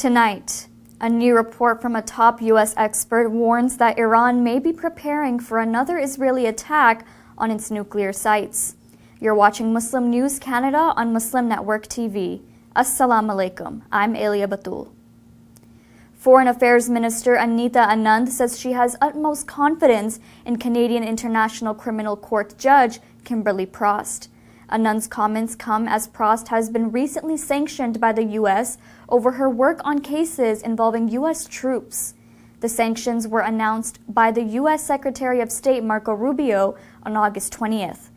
Tonight, a new report from a top U.S. expert warns that Iran may be preparing for another Israeli attack on its nuclear sites. You're watching Muslim News Canada on Muslim Network TV. Assalamu alaikum. I'm Elia Batul. Foreign Affairs Minister Anita Anand says she has utmost confidence in Canadian International Criminal Court Judge Kimberly Prost. Anand's comments come as Prost has been recently sanctioned by the U.S. over her work on cases involving U.S. troops. The sanctions were announced by the U.S. Secretary of State Marco Rubio on August 20th.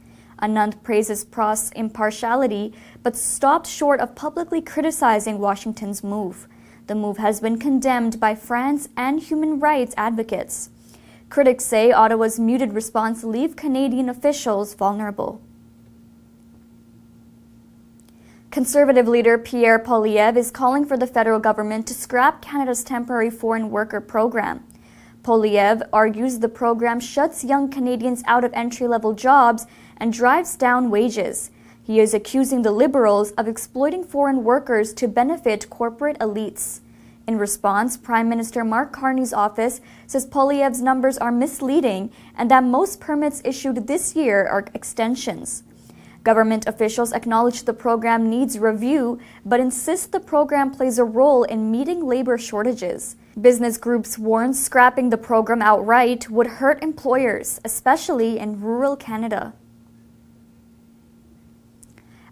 Anand praises Prost's impartiality, but stopped short of publicly criticizing Washington's move. The move has been condemned by France and human rights advocates. Critics say Ottawa's muted response leaves Canadian officials vulnerable. Conservative leader Pierre is calling for the federal government to scrap Canada's temporary foreign worker program. Poilievre argues the program shuts young Canadians out of entry-level jobs and drives down wages. He is accusing the Liberals of exploiting foreign workers to benefit corporate elites. In response, Prime Minister Mark Carney's office says Poilievre's numbers are misleading and that most permits issued this year are extensions. Government officials acknowledge the program needs review, but insist the program plays a role in meeting labor shortages. Business groups warn scrapping the program outright would hurt employers, especially in rural Canada.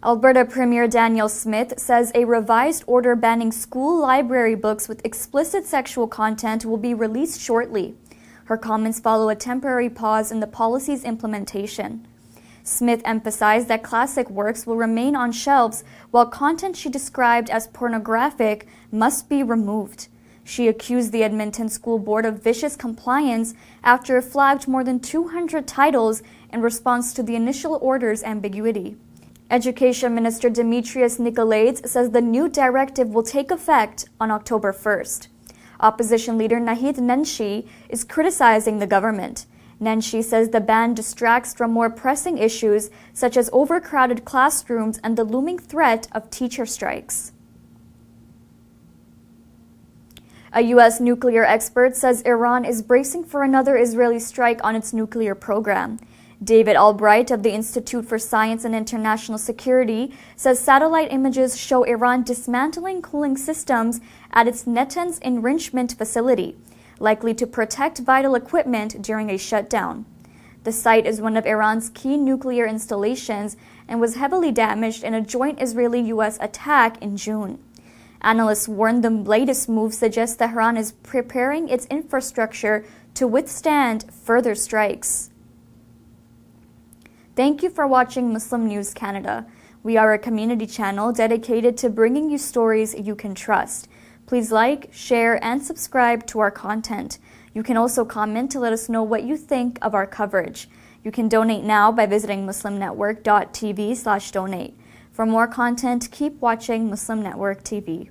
Alberta Premier Danielle Smith says a revised order banning school library books with explicit sexual content will be released shortly. Her comments follow a temporary pause in the policy's implementation. Smith emphasized that classic works will remain on shelves, while content she described as pornographic must be removed. She accused the Edmonton School Board of vicious compliance after it flagged more than 200 titles in response to the initial order's ambiguity. Education Minister Demetrius Nicolaides says the new directive will take effect on October 1st. Opposition leader Nahid Nenshi is criticizing the government. Nenshi says the ban distracts from more pressing issues such as overcrowded classrooms and the looming threat of teacher strikes. A U.S. nuclear expert says Iran is bracing for another Israeli strike on its nuclear program. David Albright of the Institute for Science and International Security says satellite images show Iran dismantling cooling systems at its Natanz enrichment facility, likely to protect vital equipment during a shutdown. The site is one of Iran's key nuclear installations and was heavily damaged in a joint Israeli-U.S. attack in June. Analysts warn the latest move suggests Tehran is preparing its infrastructure to withstand further strikes. Thank you for watching Muslim News Canada. We are a community channel dedicated to bringing you stories you can trust. Please like, share, and subscribe to our content. You can also comment to let us know what you think of our coverage. You can donate now by visiting muslimnetwork.tv/donate. For more content, keep watching Muslim Network TV.